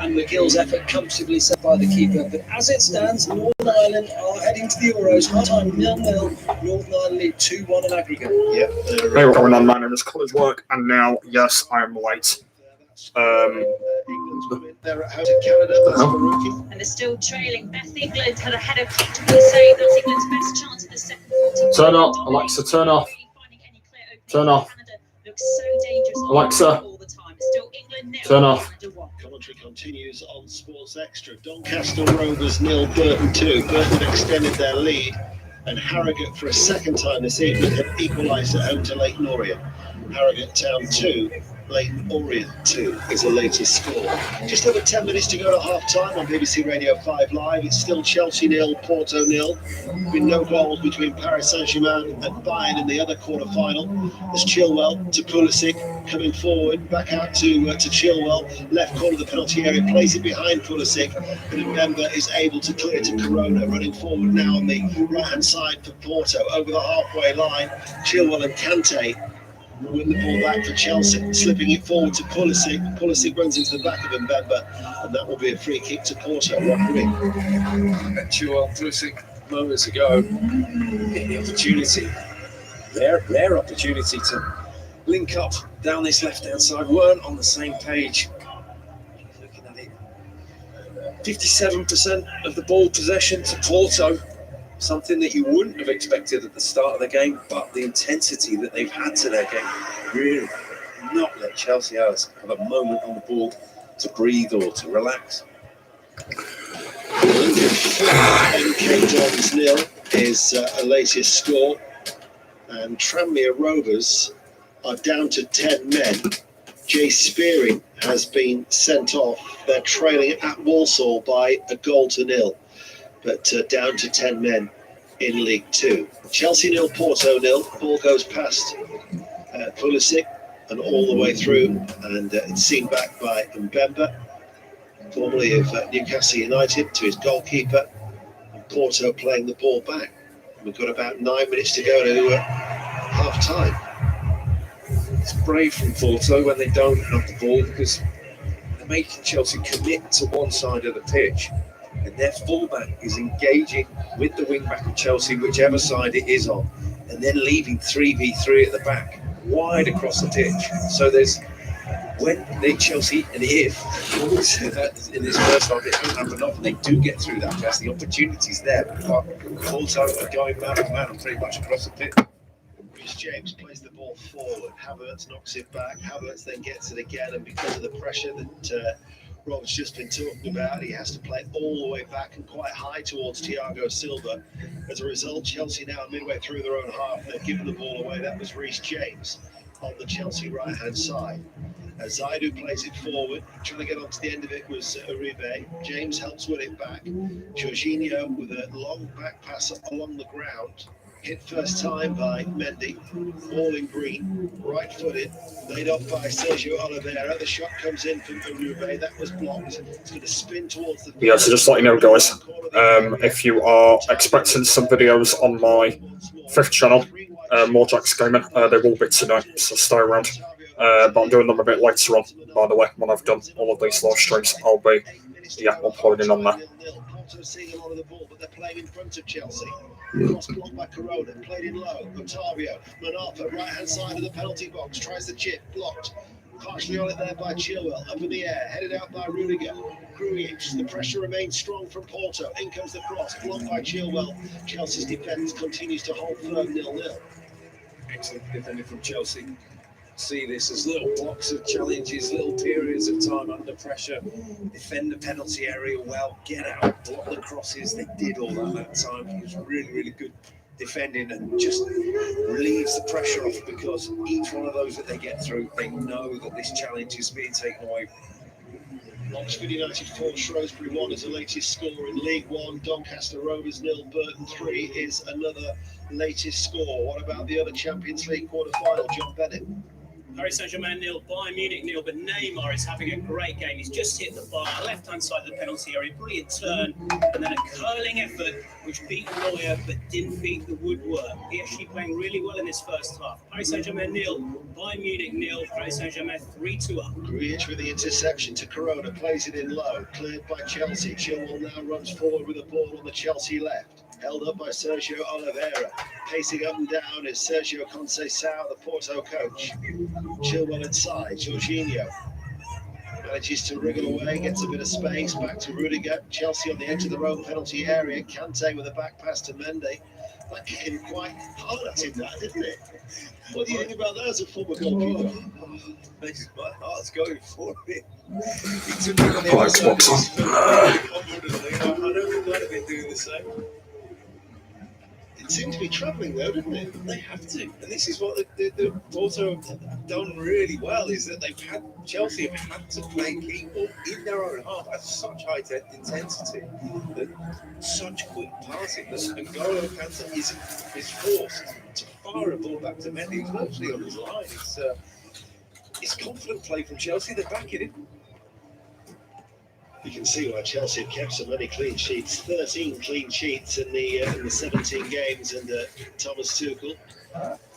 and McGill's effort comfortably set by the keeper. But as it stands, Northern Ireland are heading to the Euros. Half time 0-0. Northern Ireland lead 2-1 in aggregate. Yep. Hey, we're going on, man, in this college work, and now, yes, I am late. They're at home to Canada. That's for rookie. And they're still trailing. Beth England had a header comfortably saved. That's England's best chance of the second 40. Turn off, Alexa, turn off. Turn off. Looks so dangerous Alexa, all the time. It's still England 0. turn off. Commentary continues on Sports Extra. Doncaster Rovers 0, Burton 2. Burton extended their lead, and Harrogate for a second time this evening have equalised at home to Leyton Orient. Harrogate Town 2, Leyton Orient 2 is the latest score. Just over 10 minutes to go to half-time on BBC Radio 5 Live. It's still Chelsea 0, Porto 0. With no goals between Paris Saint-Germain and Bayern in the other quarter-final. There's Chilwell to Pulisic coming forward, back out to Chilwell, left corner of the penalty area, plays it behind Pulisic, and Mbemba is able to clear to Corona, running forward now on the right-hand side for Porto, over the halfway line. Chilwell and Kante win the ball back for Chelsea, slipping it forward to Pulisic. Pulisic runs into the back of Mbemba, and that will be a free kick to Porto. Chilwell, Pulisic, moments ago, hit the opportunity, their opportunity to link up down this left-hand side, weren't on the same page. Looking at it, 57% of the ball possession to Porto, something that you wouldn't have expected at the start of the game, but the intensity that they've had to their game really not let Chelsea have a moment on the ball to breathe or to relax. MK Dons 0 is a latest score, and Tranmere Rovers are down to 10 men. Jay Spearing has been sent off. They're trailing at Walsall by a 1-0, but down to 10 men in League 2. Chelsea 0, Porto 0. Ball goes past Pulisic and all the way through, and it's seen back by Mbemba, formerly of Newcastle United, to his goalkeeper, and Porto playing the ball back. We've got about 9 minutes to go to half-time. It's brave from Porto when they don't have the ball, because they're making Chelsea commit to one side of the pitch, and their fullback is engaging with the wing-back of Chelsea, whichever side it is on, and then leaving 3v3 at the back, wide across the pitch. So there's, when they Chelsea, and if in this first half it doesn't happen often, they do get through that pass, the opportunity's there, but Porto are going man to man pretty much across the pitch. Reece James plays the ball forward. Havertz knocks it back. Havertz then gets it again, and because of the pressure that Rob's just been talking about, he has to play all the way back and quite high towards Thiago Silva. As a result, Chelsea now midway through their own half, they've given the ball away. That was Reece James on the Chelsea right-hand side. As Zaidu plays it forward, trying to get onto the end of it was Uribe. James helps win it back. Jorginho with a long back pass along the ground. Hit first time by Mendy, all in green, right-footed, laid off by Sergio Oliveira. The shot comes in from Uribe, that was blocked. It's going to spin towards the... Yeah, so just to let you know, guys, if you are expecting some videos on my 5th channel, more Jack's Gaming, they will be tonight, so stay around. But I'm doing them a bit later on, by the way, when I've done all of these live streams. I'll be, uploading on there. Seeing a lot of the ball, but they're playing in front of Chelsea. Cross blocked by Corona, played in low. Otavio, Manapa, right hand side of the penalty box, tries the chip, blocked. Partially on it there by Chilwell, up in the air, headed out by Rudiger. Grujic, the pressure remains strong from Porto. In comes the cross, blocked by Chilwell. Chelsea's defence continues to hold firm 0-0. Excellent defending from Chelsea. See this as little blocks of challenges, little periods of time under pressure, defend the penalty area well, get out, block the crosses. They did all that time. It was really, really good defending, and just relieves the pressure off, because each one of those that they get through, they know that this challenge is being taken away. Oxford United 4, Shrewsbury 1 is the latest score in League 1. Doncaster Rovers 0, Burton 3 is another latest score. What about the other Champions League quarter-final, John Bennett? Paris Saint-Germain nil, Bayern Munich nil, but Neymar is having a great game. He's just hit the bar, left-hand side of the penalty area, brilliant turn, and then a curling effort which beat Neuer but didn't beat the woodwork. He actually playing really well in this first half. Paris Saint-Germain nil, Bayern Munich nil, Paris Saint-Germain 3-2 up. Grealish with the interception to Corona, plays it in low, cleared by Chelsea. Chilwell now runs forward with the ball on the Chelsea left. Held up by Sergio Oliveira. Pacing up and down is Sergio Conceição, the Porto coach. Chilwell inside, Jorginho manages to wriggle away, gets a bit of space, back to Rudiger. Chelsea on the edge of their own penalty area. Kante with a back pass to Mendy. That came quite hard at him, that, didn't it? What do you think about that as a former goalkeeper? My heart's going for it. He took it on the other side. Confidently. I don't think I'd have been doing the same. It seemed to be travelling though, didn't it? They have to, and this is what the Porto have done really well, is that Chelsea have had to play people in their own half at such high intensity, that such quick passing, that N'Golo Kante is forced to fire a ball back to Mendy. He's virtually on his line. It's confident play from Chelsea. They're backing him. You can see why Chelsea have kept so many clean sheets. 13 clean sheets in the 17 games under Thomas Tuchel.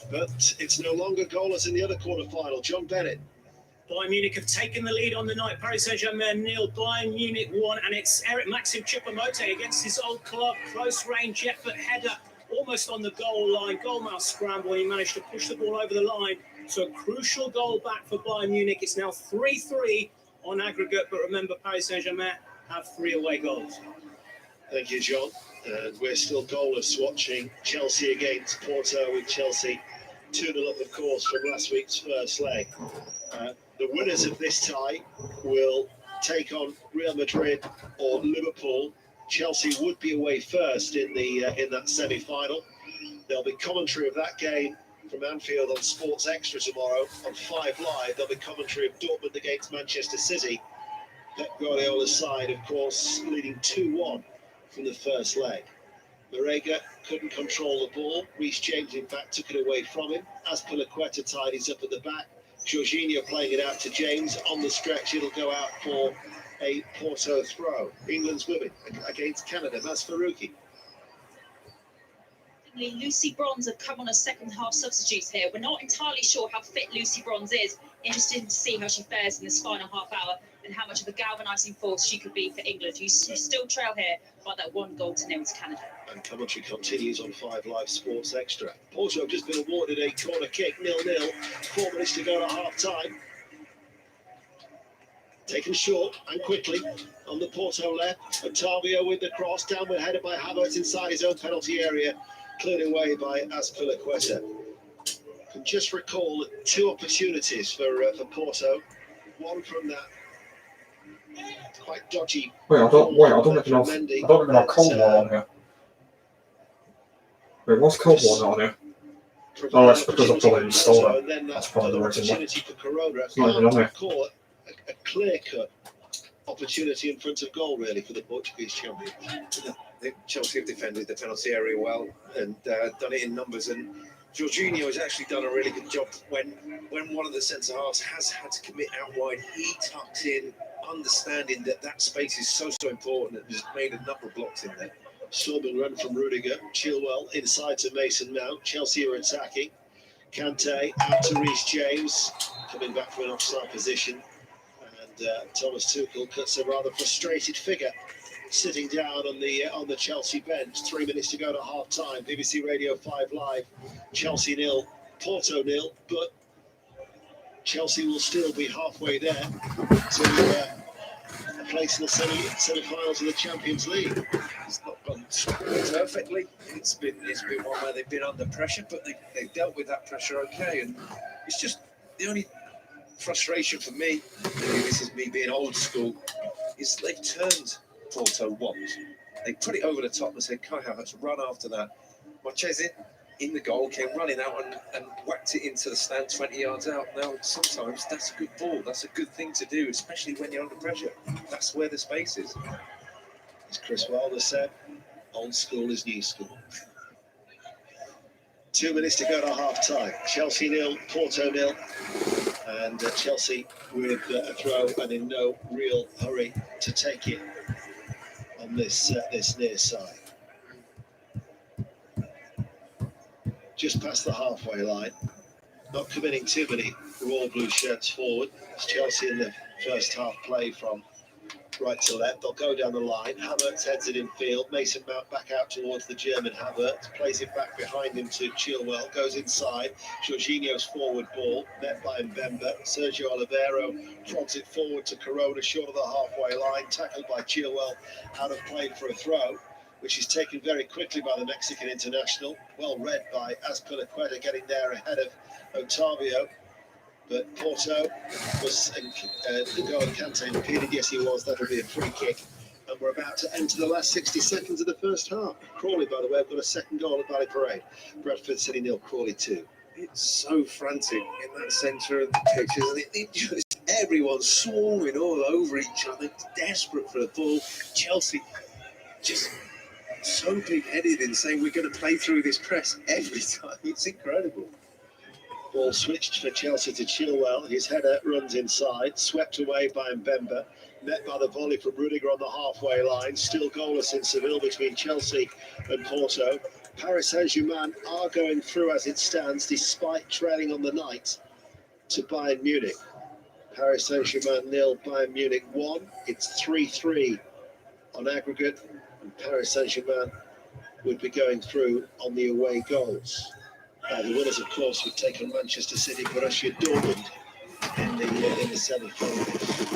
But it's no longer goalless in the other quarter-final. John Bennett. Bayern Munich have taken the lead on the night. Paris Saint-Germain nil, Bayern Munich 1, and it's Maxim Choupo-Moting against his old club. Close range effort, header, almost on the goal line. Goalmouth scramble, and he managed to push the ball over the line. So a crucial goal back for Bayern Munich. It's now 3-3 on aggregate, but remember, Paris Saint-Germain have 3 away goals. Thank you, John. And we're still goalless watching Chelsea against Porto, with Chelsea 2-0 up, of course, from last week's first leg. The winners of this tie will take on Real Madrid or Liverpool. Chelsea would be away first in that semi-final. There'll be commentary of that game from Anfield on Sports Extra tomorrow. On 5 Live, there'll be commentary of Dortmund against Manchester City. Pep Guardiola's side, of course, leading 2-1 from the first leg. Marega couldn't control the ball. Reece James, in fact, took it away from him. Azpilicueta tidies up at the back. Jorginho playing it out to James. On the stretch, it'll go out for a Porto throw. England's women against Canada. Maz Faruqi. Lucy Bronze have come on as second half substitutes here. We're not entirely sure how fit Lucy Bronze is. Interesting to see how she fares in this final half hour and how much of a galvanising force she could be for England, who still trail here by that 1-0 to Canada. And commentary continues on 5 Live Sports Extra. Porto have just been awarded a corner kick, 0-0. 4 minutes to go to half time. Taken short and quickly on the Porto left. Otavio with the cross, downward headed by Havertz inside his own penalty area. Cleared away by Azpilicueta. Can just recall 2 opportunities for Porto. One from that quite dodgy. I don't even have cold water on here. Wait, what's cold water on here? Oh, that's because I've got it installed. That's probably the reason why. It's not even on here. A clear-cut opportunity in front of goal, really, for the Portuguese champions. Chelsea have defended the penalty area well and done it in numbers, and Jorginho has actually done a really good job when one of the centre halves has had to commit out wide. He tucks in, understanding that space is so important, and just made a number of blocks in there. Storming run from Rudiger. Chilwell inside to Mason Mount. Chelsea are attacking. Kante out to Reece James, coming back from an offside position, and Thomas Tuchel cuts a rather frustrated figure, sitting down on the Chelsea bench. 3 minutes to go to half time. BBC Radio 5 Live. Chelsea 0, Porto 0, but Chelsea will still be halfway there to a place in the semi-finals of the Champions League. It's not gone perfectly. It's been one where they've been under pressure, but they've dealt with that pressure okay. And it's just the only frustration for me, maybe this is me being old school, is they've turned Porto once. They put it over the top and said, Kai Havertz, run after that. Marchese in the goal came running out and whacked it into the stand 20 yards out. Now, sometimes that's a good ball. That's a good thing to do, especially when you're under pressure. That's where the space is. As Chris Wilder said, old school is new school. 2 minutes to go to half time. Chelsea 0, Porto 0. And Chelsea with a throw and in no real hurry to take it on this near side. Just past the halfway line. Not committing too many royal blue shirts forward. It's Chelsea in the first half play from right to left. They'll go down the line. Havertz heads it in field. Mason Mount back out towards the German Havertz. Plays it back behind him to Chilwell. Goes inside. Jorginho's forward ball. Met by Mbemba. Sergio Oliveira prods it forward to Corona short of the halfway line. Tackled by Chilwell. Out of play for a throw, which is taken very quickly by the Mexican international. Well read by Azpilicueta, getting there ahead of Otavio. But Porto was N'Golo Kante impeded. Yes, he was. That'll be a free kick. And we're about to enter the last 60 seconds of the first half. Crawley, by the way, have got a second goal at Valley Parade. Bradford City 0, Crawley 2. It's so frantic in that centre of the pitch, isn't it? It just, everyone's swarming all over each other, desperate for a ball. Chelsea just so big-headed in saying we're going to play through this press every time. It's incredible. Ball switched for Chelsea to Chilwell. His header runs inside, swept away by Mbemba. Met by the volley from Rudiger on the halfway line. Still goalless in Seville between Chelsea and Porto. Paris Saint-Germain are going through as it stands, despite trailing on the night to Bayern Munich. Paris Saint-Germain 0, Bayern Munich 1. It's 3-3 on aggregate, and Paris Saint-Germain would be going through on the away goals. The winners, of course, would take on Manchester City, Borussia Dortmund in the semi-finals.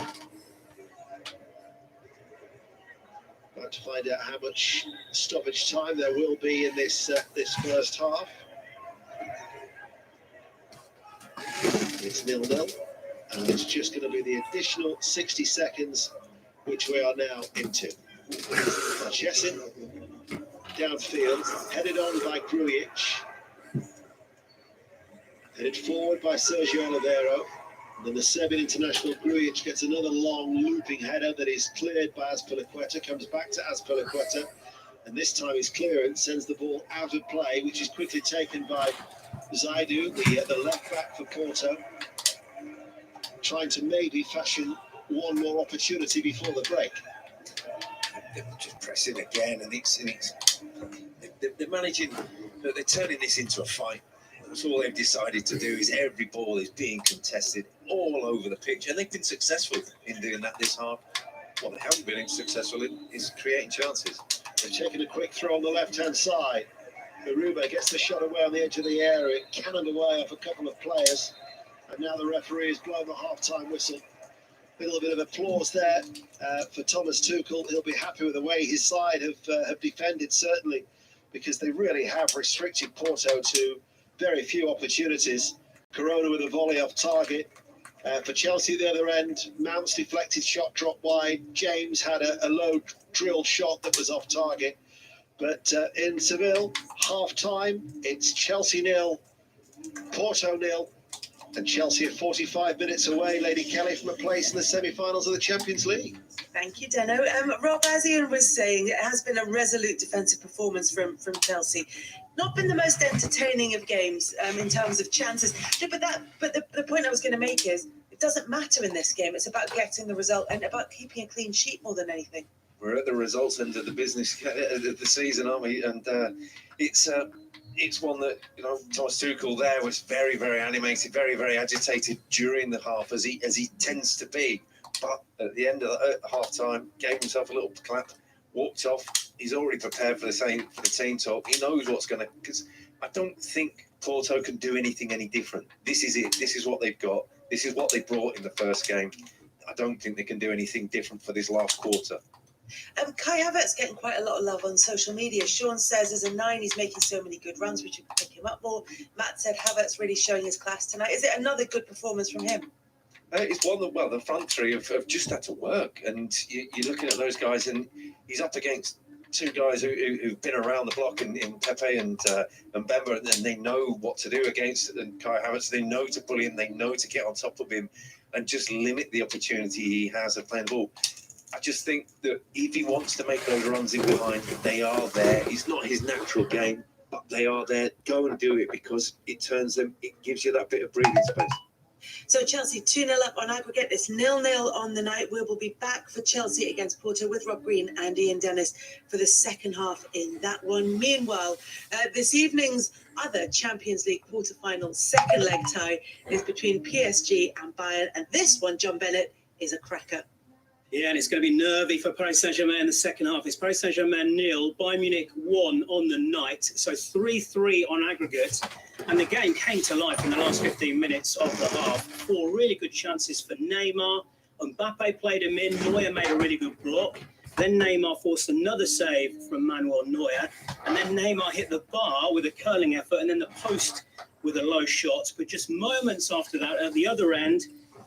About to find out how much stoppage time there will be in this first half. It's 0-0, and it's just going to be the additional 60 seconds, which we are now into. Chessin downfield, headed on by Grujic. Headed forward by Sergio Oliveira. And then the Serbian international Grujic gets another long looping header that is cleared by Azpilicueta. Comes back to Azpilicueta. And this time his clearance sends the ball out of play, which is quickly taken by Zaidu, the left back for Porto. Trying to maybe fashion one more opportunity before the break. They're just pressing again, and they're managing, they're turning this into a fight. That's all they've decided to do. Is every ball is being contested all over the pitch, and they've been successful in doing that this half. What they haven't been successful in is creating chances. They're taking a quick throw on the left-hand side. Berube gets the shot away on the edge of the area. It cannoned away off a couple of players, and now the referee has blown the half-time whistle. A little bit of applause there for Thomas Tuchel. He'll be happy with the way his side have defended, certainly, because they really have restricted Porto to very few opportunities. Corona with a volley off target. For Chelsea at the other end, Mount's deflected shot dropped wide. James had a low drilled shot that was off target. But in Seville, half-time, it's Chelsea 0, Porto 0. And Chelsea are 45 minutes away, Lady Kelly, from a place in the semi-finals of the Champions League. Thank you, Deno. Rob, as Ian was saying, it has been a resolute defensive performance from Chelsea. Not been the most entertaining of games in terms of chances. But the point I was going to make is it doesn't matter in this game. It's about getting the result and about keeping a clean sheet more than anything. We're at the results end of the business of the season, aren't we? And it's one that, you know, Thomas Tuchel there was very, very animated, very, very agitated during the half, as he tends to be. But at the end of the half-time, gave himself a little clap, walked off. He's already prepared for the team talk. He knows what's going to... Because I don't think Porto can do anything any different. This is it. This is what they've got. This is what they brought in the first game. I don't think they can do anything different for this last quarter. Kai Havertz getting quite a lot of love on social media. Sean says as a 9, he's making so many good runs, we should pick him up more. Matt said Havertz really showing his class tonight. Is it another good performance from him? It's one that, well, the front three have just had to work. And you're looking at those guys, and he's up against two guys who've been around the block in Pepe and Mbemba, and they know what to do against Kai Havertz. They know to bully him. They know to get on top of him and just limit the opportunity he has of playing the ball. I just think that if he wants to make those runs in behind, they are there. It's not his natural game, but they are there. Go and do it, because it turns them, it gives you that bit of breathing space. So Chelsea 2-0 up on aggregate. It's 0-0 on the night. We will be back for Chelsea against Porto with Rob Green and Ian Dennis for the second half in that one. Meanwhile, this evening's other Champions League quarter-final second leg tie is between PSG and Bayern. And this one, John Bennett, is a cracker. Yeah, and it's going to be nervy for Paris Saint-Germain in the second half. It's Paris Saint-Germain 0, Bayern Munich 1 on the night. So 3-3 on aggregate. And the game came to life in the last 15 minutes of the half. 4 really good chances for Neymar. Mbappe played him in. Neuer made a really good block. Then Neymar forced another save from Manuel Neuer. And then Neymar hit the bar with a curling effort and then the post with a low shot. But just moments after that, at the other end,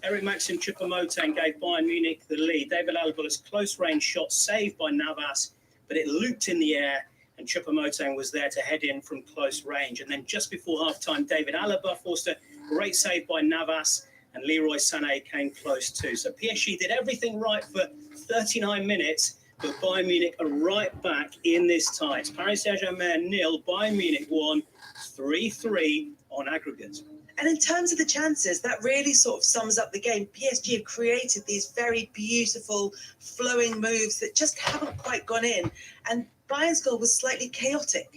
Eric Maxim Choupo-Moting gave Bayern Munich the lead. David Alaba's close-range shot saved by Navas, but it looped in the air, and Choupo-Moting was there to head in from close range. And then just before half-time, David Alaba forced a great save by Navas, and Leroy Sané came close too. So PSG did everything right for 39 minutes, but Bayern Munich are right back in this tie. It's Paris Saint-Germain 0, Bayern Munich 1, 3-3 on aggregate. And in terms of the chances, that really sort of sums up the game. PSG have created these very beautiful flowing moves that just haven't quite gone in. And Bayern's goal was slightly chaotic.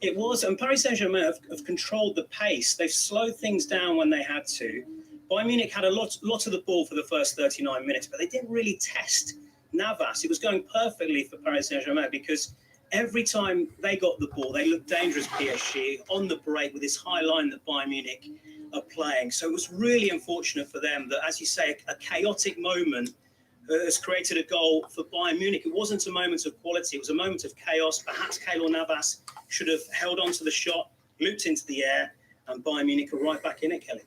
It was, and Paris Saint-Germain have controlled the pace. They've slowed things down when they had to. Bayern Munich had a lot of the ball for the first 39 minutes, but they didn't really test Navas. It was going perfectly for Paris Saint-Germain because every time they got the ball, they looked dangerous, PSG, on the break with this high line that Bayern Munich are playing. So it was really unfortunate for them that, as you say, a chaotic moment has created a goal for Bayern Munich. It wasn't a moment of quality. It was a moment of chaos. Perhaps Keylor Navas should have held on to the shot, looped into the air, and Bayern Munich are right back in it, Kelly.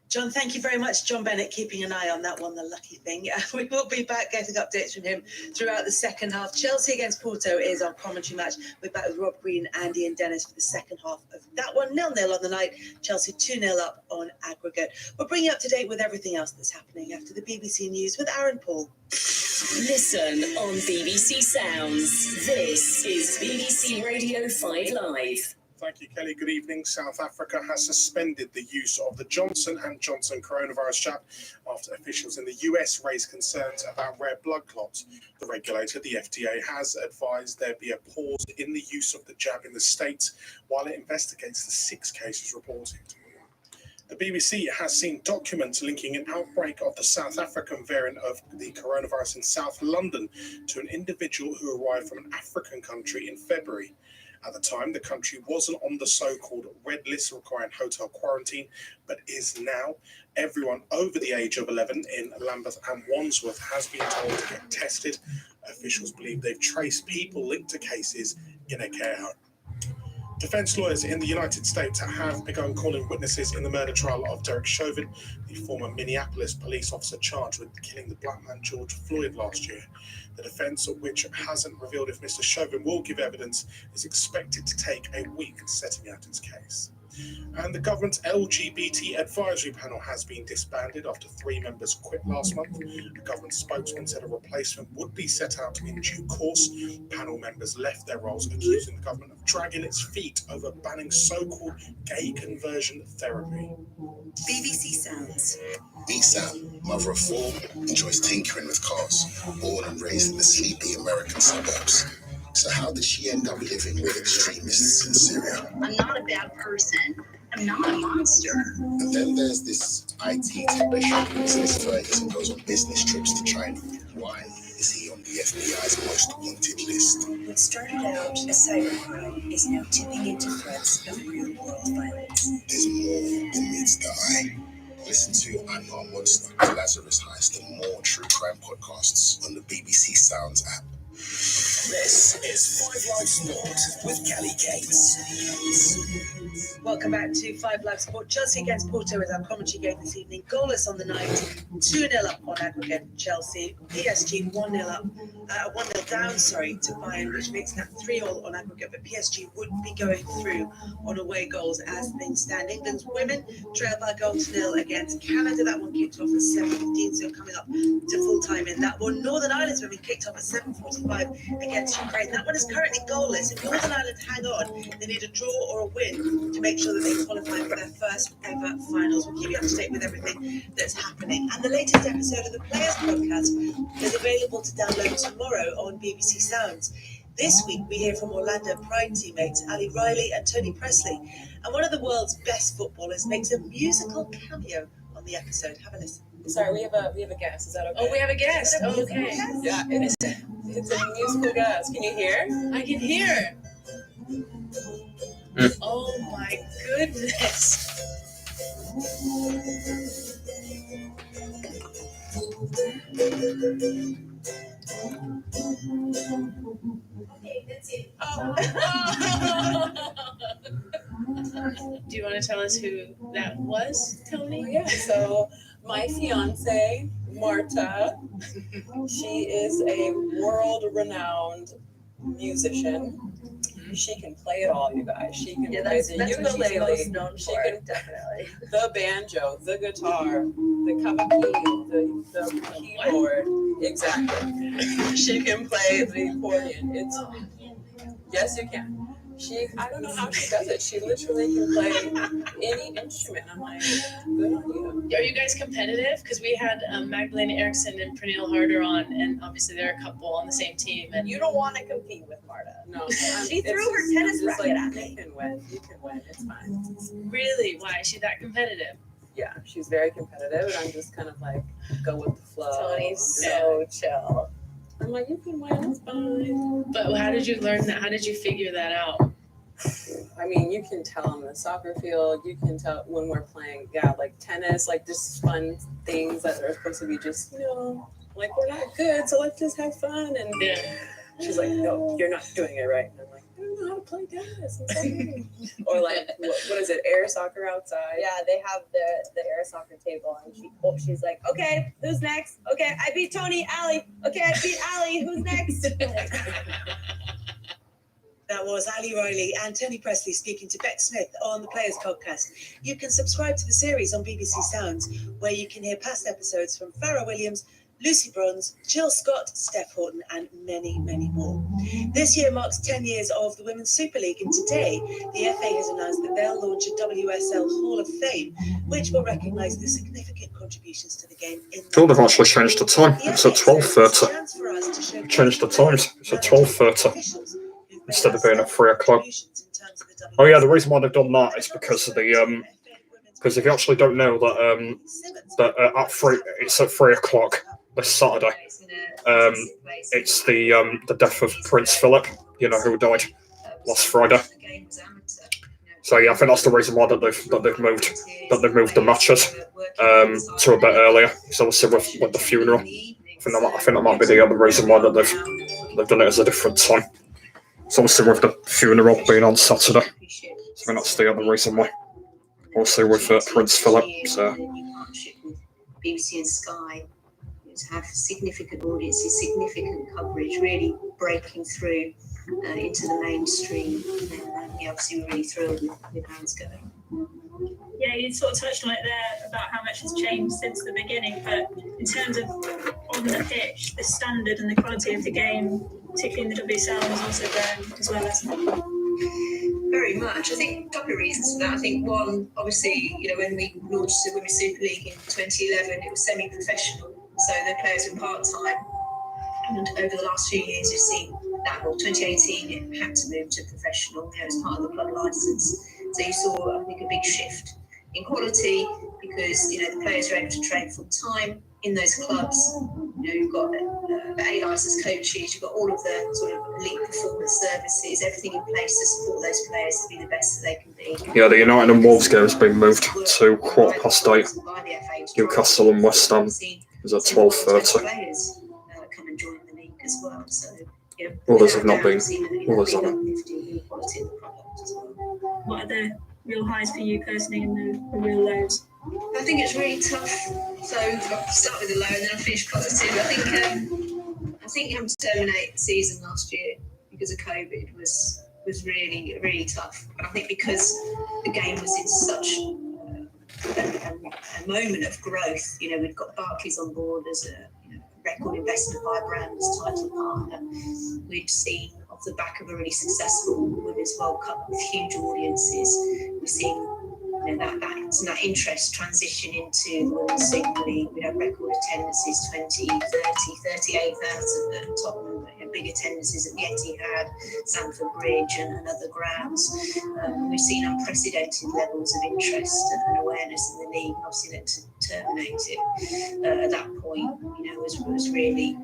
John, thank you very much. John Bennett keeping an eye on that one, the lucky thing. We will be back getting updates from him throughout the second half. Chelsea against Porto is our commentary match. We're back with Rob Green and Ian Dennis for the second half of that one. 0-0 on the night. Chelsea 2-0 up on aggregate. We'll bring you up to date with everything else that's happening after the BBC News with Aaron Paul. Listen on BBC Sounds. This is BBC Radio 5 Live. Thank you, Kelly. Good evening. South Africa has suspended the use of the Johnson & Johnson coronavirus jab after officials in the US raised concerns about rare blood clots. The regulator, the FDA, has advised there be a pause in the use of the jab in the States while it investigates the 6 cases reported. The BBC has seen documents linking an outbreak of the South African variant of the coronavirus in South London to an individual who arrived from an African country in February. At the time, the country wasn't on the so-called red list requiring hotel quarantine, but is now. Everyone over the age of 11 in Lambeth and Wandsworth has been told to get tested. Officials believe they've traced people linked to cases in a care home. Defense lawyers in the United States have begun calling witnesses in the murder trial of Derek Chauvin, the former Minneapolis police officer charged with killing the black man George Floyd last year. The defense, which hasn't revealed if Mr. Chauvin will give evidence, is expected to take a week setting out its case. And the government's LGBT advisory panel has been disbanded after 3 members quit last month. The government spokesman said a replacement would be set out in due course. Panel members left their roles, accusing the government of dragging its feet over banning so-called gay conversion therapy. BBC Sounds. Lisa, mother of 4, enjoys tinkering with cars, born and raised in the sleepy American suburbs. So how did she end up living with extremists in Syria? I'm not a bad person. I'm not a monster. And then there's this IT technician who's in his 30s and goes on business trips to China. Why is he on the FBI's most wanted list? What started out as cybercrime is now tipping into threats of real-world violence. There's more than meets the eye. Listen to I'm Not a Monster, Lazarus Heist, and more true crime podcasts on the BBC Sounds app. This is 5 Live Sport with Kelly Cates. Welcome back to 5 Live Sport. Chelsea against Porto is our commentary game this evening. Goalless on the night, 2-0 up on aggregate. Chelsea, PSG 1-0 up, 1-0 down, to Bayern, which makes that 3-all on aggregate. But PSG would be going through on away goals as things stand. England's women trail by 0-0 against Canada. That one kicked off at 7:15, so coming up to full time in that one. Northern Ireland's women kicked off at 7:45 against against Ukraine. That one is currently goalless. If Northern Ireland hang on, they need a draw or a win to make sure that they qualify for their first ever finals. We'll keep you up to date with everything that's happening. And the latest episode of the Players podcast is available to download tomorrow on BBC Sounds. This week, we hear from Orlando Pride teammates Ali Riley and Tony Presley. And one of the world's best footballers makes a musical cameo on the episode. Have a listen. Sorry, we have a guest. Is that okay? Oh, we have a guest. Oh, okay. Yeah, it's a musical guest. Can you hear? I can hear. Oh my goodness. Okay, that's it. Do you want to tell us who that was, Tony? Yeah, so my fiance, Marta, she is a world-renowned musician. She can play it all, you guys. She can play the ukulele. She can definitely the banjo, the guitar, the kawaki, the keyboard. Exactly. She can play the accordion. Yes, you can. I don't know how she does it. She literally can play any instrument. I'm like, good on you. Are you guys competitive? Because we had Magdalena Eriksson and Pernille Harder on, and obviously they're a couple on the same team. And you don't want to compete with Marta. No. She threw her tennis racket at me. You can win. You can win. It's fine. Really? Why is she that competitive? Yeah, she's very competitive, and I'm just kind of like, go with the flow. Tony's so chill. I'm like, you can win, it's fine. But how did you learn that? How did you figure that out? I mean, you can tell on the soccer field, you can tell when we're playing, like tennis, like just fun things that are supposed to be just, like we're not good, so let's just have fun. And she's like, no, you're not doing it right. And I'm like, I don't know how to play tennis. Or like, what is it, air soccer outside? Yeah, they have the air soccer table, and she's like, okay, who's next? Okay, I beat Tony, Ali. Okay, I beat Ali. Who's next? That was Ali Riley and Tony Presley speaking to Beck Smith on the Players podcast. You can subscribe to the series on BBC Sounds, where you can hear past episodes from Farrah Williams, Lucy Bronze, Jill Scott, Steph Horton, and many, many more. This year marks 10 years of the Women's Super League, and today the FA has announced that they'll launch a WSL Hall of Fame, which will recognise the significant contributions to the game. Oh, they've actually changed the time. It's at 12:30. Changed the times. It's at 12:30 instead of being at 3 o'clock. Oh yeah, the reason why they've done that is because of the because if you actually don't know that at 3 it's at 3 o'clock this Saturday. It's the death of Prince Philip, who died last Friday. So yeah, I think that's the reason why that they've moved the matches to a bit earlier. So obviously with the funeral, I think that might be the other reason why that they've done it as a different time. So obviously with the funeral being on Saturday, so I think that's the other reason why. Also with Prince Philip. So. BBC and Sky to have significant audiences, significant coverage, really breaking through into the mainstream. And obviously we're really thrilled with how it's going. Yeah, you sort of touched on it there about how much has changed since the beginning, but in terms of on the pitch, the standard and the quality of the game, particularly in the WSL, has also grown as well, hasn't it? Very much. I think a couple of reasons for that. I think one, obviously, when we launched the Women's Super League in 2011, it was semi-professional, so the players were part-time. And over the last few years, you've seen that, 2018, it had to move to professional as part of the club licence. So you saw, I think, a big shift in quality because, the players are able to train full time in those clubs. You've got A licensed coaches, you've got all of the sort of elite performance services, everything in place to support those players to be the best that they can be. Yeah, the United and Wolves game has been moved to 8:15. Newcastle and West Ham is at 12:30. Players come and join the league as well. So, Others have not been. Others on it. What are the real highs for you personally and the real lows? I think it's really tough. So I'll start with the low and then I'll finish positive. I think having to terminate the season last year because of COVID was really, really tough. And I think because the game was in such a moment of growth, we've got Barclays on board as a record investment by a brand as title partner. We've seen off the back of a really successful Women's World Cup with huge audiences, we've seen that interest transition into the Women's Super League. We had record attendances, 20, 30, 38,000 at Tottenham, big attendances at the Etihad, Stamford Bridge and other grounds. We've seen unprecedented levels of interest and awareness in the league, and obviously then to terminate it at that point, was really,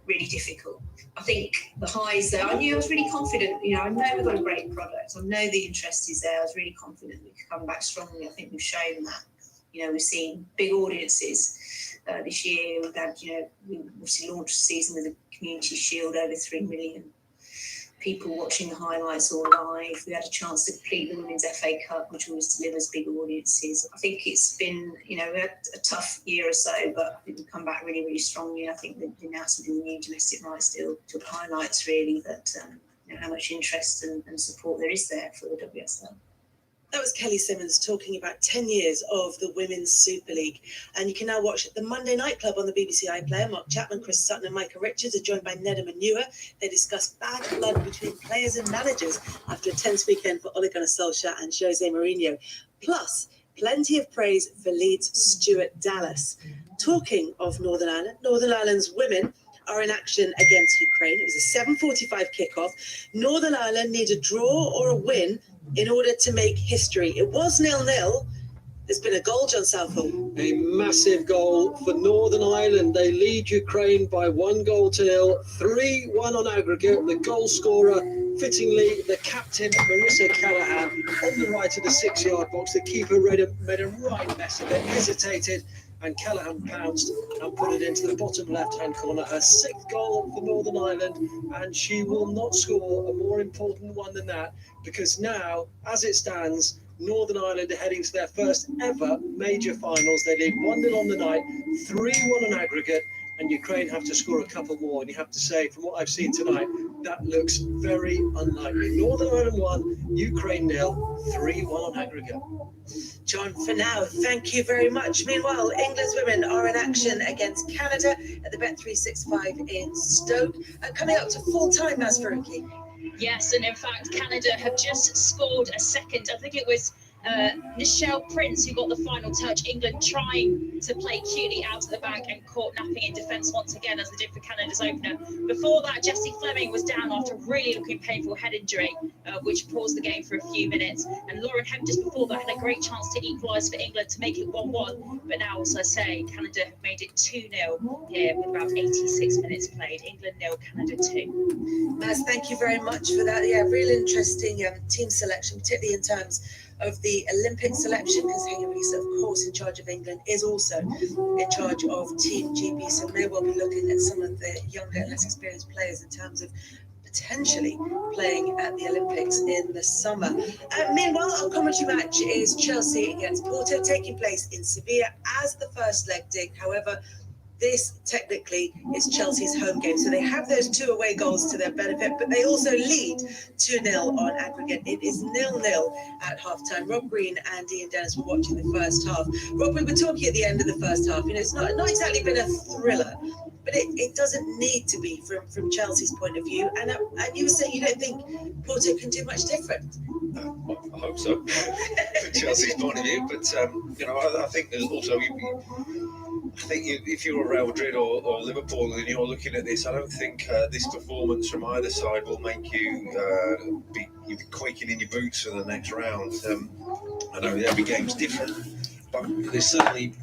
really difficult. I think the highs there, I was really confident, I know we've got a great product, I know the interest is there, I was really confident we could come back strongly. I think we've shown that. We've seen big audiences this year. We've had, we obviously launched the season with a Community Shield, over 3 million people watching the highlights all live. We had a chance to complete the Women's FA Cup, which always delivers big audiences. I think it's been, we had a tough year or so, but I think we've come back really, really strongly. I think the announcement of the new domestic rights deal highlights really that how much interest and support there is there for the WSL. That was Kelly Simmons talking about 10 years of the Women's Super League. And you can now watch the Monday Night Club on the BBC iPlayer. Mark Chapman, Chris Sutton and Micah Richards are joined by Neda Manua. They discuss bad blood between players and managers after a tense weekend for Ole Gunnar Solskjaer and Jose Mourinho. Plus, plenty of praise for Leeds' Stuart Dallas. Talking of Northern Ireland's women are in action against Ukraine. It was a 7:45 kickoff. Northern Ireland need a draw or a win in order to make history. It was 0-0. There's been a goal, John Southall. A massive goal for Northern Ireland. They lead Ukraine by 1-0, 3-1 on aggregate. The goal scorer, fittingly, the captain, Marissa Callaghan, on the right of the 6-yard box. The keeper made a right mess of it, hesitated, and Callaghan pounced and put it into the bottom left-hand corner. Her 6th goal for Northern Ireland, and she will not score a more important one than that, because now, as it stands, Northern Ireland are heading to their first ever major finals. They lead 1-0 on the night, 3-1 on aggregate, and Ukraine have to score a couple more. And you have to say, from what I've seen tonight, that looks very unlikely. Northern Ireland 1, Ukraine 0, 3-1 on aggregate. John, for now, thank you very much. Meanwhile, England's women are in action against Canada at the Bet365 in Stoke. Coming up to full time, Naz Faruqi. Yes, and in fact, Canada have just scored a second. I think it was Nichelle Prince who got the final touch. England trying to play cutely out of the back and caught napping in defence once again, as they did for Canada's opener. Before that, Jessie Fleming was down after a really looking painful head injury, which paused the game for a few minutes. And Lauren Hemp just before that had a great chance to equalise for England to make it 1-1. But now, as I say, Canada have made it 2-0 here with about 86 minutes played. England 0, Canada 2. Naz, thank you very much for that. Yeah, real interesting team selection, particularly in terms of the Olympic selection, because Hayley Reese, of course, in charge of England, is also in charge of Team GB, so may well be looking at some of the younger and less experienced players in terms of potentially playing at the Olympics in the summer. Meanwhile, our commentary match is Chelsea against Porto, taking place in Sevilla as the first leg did. However, this technically is Chelsea's home game, so they have those 2 away goals to their benefit, but they also lead 2-0 on aggregate. It is 0-0 at half-time. Rob Green and Ian Dennis were watching the first half. Rob, we were talking at the end of the first half. It's not exactly been a thriller, but it doesn't need to be from Chelsea's point of view. And you were saying you don't think Porto can do much different. I hope so, from Chelsea's point of view. But I think there's also. I think if you're Real Madrid or Liverpool and you're looking at this, I don't think this performance from either side will make you be quaking in your boots for the next round. I know every game's different, but there's certainly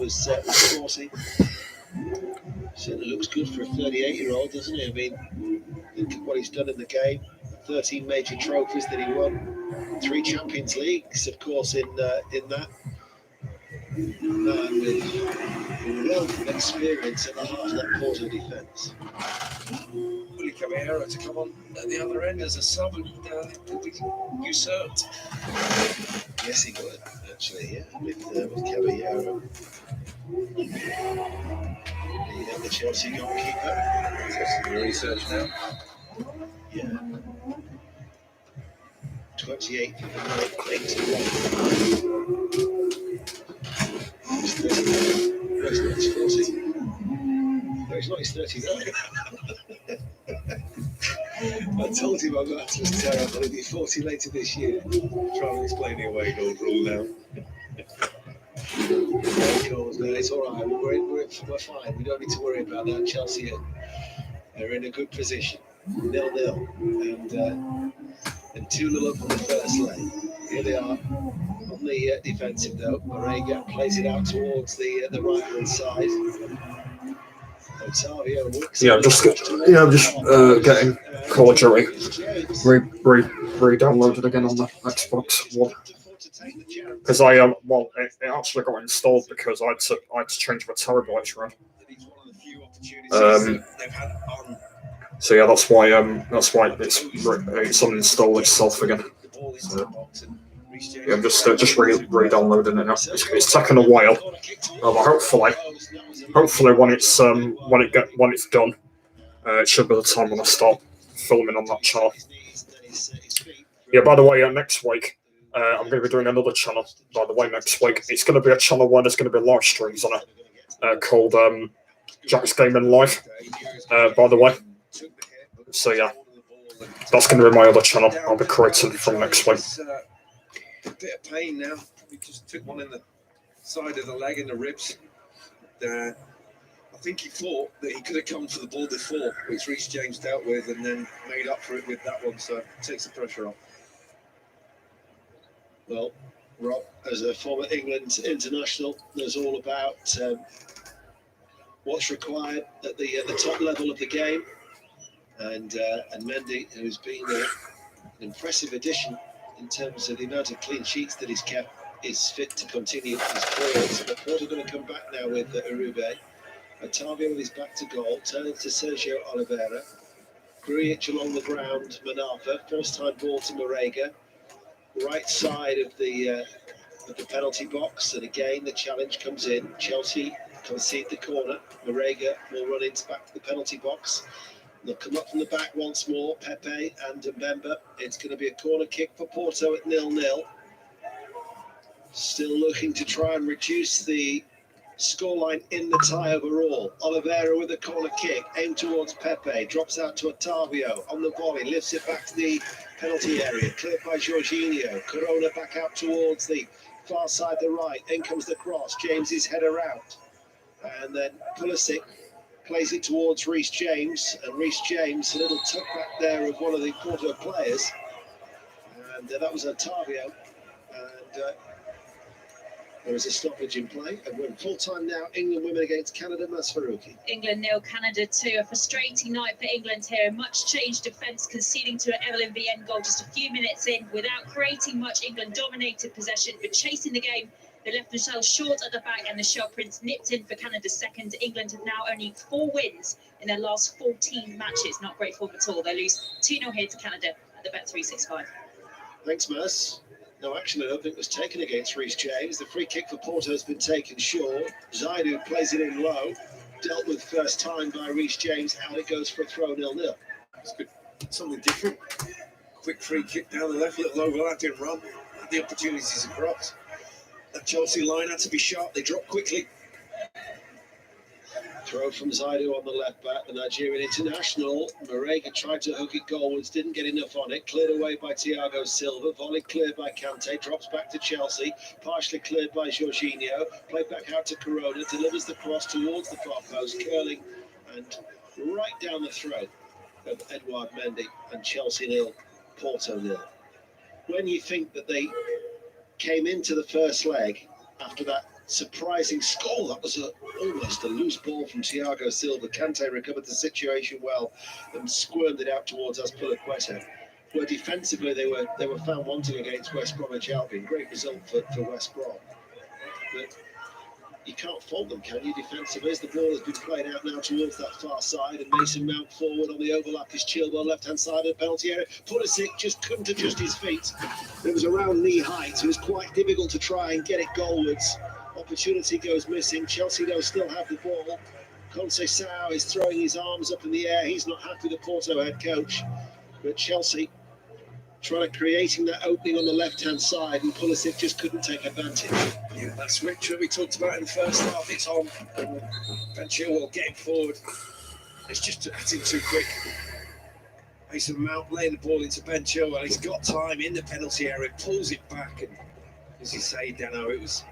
was 40. Certainly looks good for a 38-year-old, doesn't he? I mean, look at what he's done in the game. 13 major trophies that he won. 3 Champions Leagues, of course, in that. With a wealth of experience at the heart of that Porto defence. Willie Caballero to come on at the other end as a sub and could be usurped. Yes, he would, actually, yeah, with Caballero. The Chelsea goalkeeper. Just the research now. Yeah. 28th of the night, 81. He's 39. No, he's 40. No, he's not, he's 39. I told him my maths was terrible. He'll be 40 later this year. Try and explain the away goal rule now. It's all right. We're fine. We don't need to worry about that. Chelsea are in a good position. 0-0. And 2-0 up on the first leg. Here they are on the defensive though. Marega plays it out towards the right hand side. Otavio works. I'm just getting Call of Duty re-downloaded again on the Xbox One. Because it actually got installed because I had to change my terabytes around. So yeah, that's why it's uninstalled itself again. So, yeah, I'm just re-downloading it now. It's taken a while, but hopefully when it's done, it should be the time when I start filming on that channel. Yeah, by the way, next week I'm going to be doing another channel. By the way, next week it's going to be a channel where there's going to be live streams on it called Jack's Gaming Live. By the way. So yeah, that's going to be my other channel. I'll be creating from next week. A bit of pain now. He just took one in the side of the leg and the ribs. I think he thought that he could have come for the ball before, which Reece James dealt with and then made up for it with that one. So it takes the pressure off. Well, Rob, as a former England international, knows all about what's required at the top level of the game. And Mendy, who's been an impressive addition in terms of the amount of clean sheets that he's kept, is fit to continue his career. So the Porto are going to come back now with Urube. Otavio with his back to goal, turning to Sergio Oliveira. Grujic along the ground, Manafa, first time ball to Marega. Right side of the penalty box, and again the challenge comes in. Chelsea concede the corner. Marega will run back to the penalty box. They'll come up from the back once more, Pepe and Mbemba. It's going to be a corner kick for Porto at 0-0. Still looking to try and reduce the scoreline in the tie overall. Oliveira with a corner kick, aimed towards Pepe, drops out to Otavio on the volley, lifts it back to the penalty area, cleared by Jorginho. Corona back out towards the far side, the right. In comes the cross, James's header out. And then Pulisic plays it towards Reece James, and Reece James, a little tuck back there of one of the Porto players, and that was Otavio, and there was a stoppage in play, and we're in full time now. England women against Canada. Masfaruki. England 0, Canada 2. A frustrating night for England here. Much changed defence, conceding to an Evelyn Vienne goal just a few minutes in. Without creating much, England dominated possession, but chasing the game, they left themselves short at the back, and the Shell Prince nipped in for Canada's second. England have now only 4 wins in their last 14 matches. Not great form at all. They lose 2-0 here to Canada at the Bet365. Thanks, Mas. No action, I don't think, was taken against Reece James. The free kick for Porto has been taken short. Zaidu plays it in low. Dealt with first time by Reece James. Out it goes for a throw, 0-0. It's good. Something different. Quick free kick down the left, little overlapping run. Had the opportunities across. That Chelsea line had to be sharp. They dropped quickly. Throw from Zaidu on the left back, the Nigerian international. Marega tried to hook it goalwards, didn't get enough on it. Cleared away by Thiago Silva. Volley cleared by Kante. Drops back to Chelsea. Partially cleared by Jorginho. Played back out to Corona. Delivers the cross towards the far post. Curling and right down the throat of Edouard Mendy. And Chelsea 0, Porto 0. When you think that they came into the first leg after that surprising score. That was almost a loose ball from Thiago Silva. Kante recovered the situation well and squirmed it out towards Azpilicueta, where defensively they were found wanting against West Bromwich Albion. Great result for West Brom. But you can't fault them, can you, defensively? As the ball has been played out now towards that far side, and Mason Mount forward on the overlap is Chilwell, left-hand side of the penalty area. Pulisic just couldn't adjust his feet. It was around knee height. It was quite difficult to try and get it goalwards. Opportunity goes missing. Chelsea, though, still have the ball. Conceição is throwing his arms up in the air. He's not happy, the Porto head coach. But Chelsea trying to creating that opening on the left-hand side, and Pulisic just couldn't take advantage. Yeah, that switch that we talked about in the first half, it's on. Ben Chilwell getting forward. It's just acting too quick. Mason Mount laying the ball into Ben Chilwell. He's got time in the penalty area, pulls it back, and as you say, Dano, it was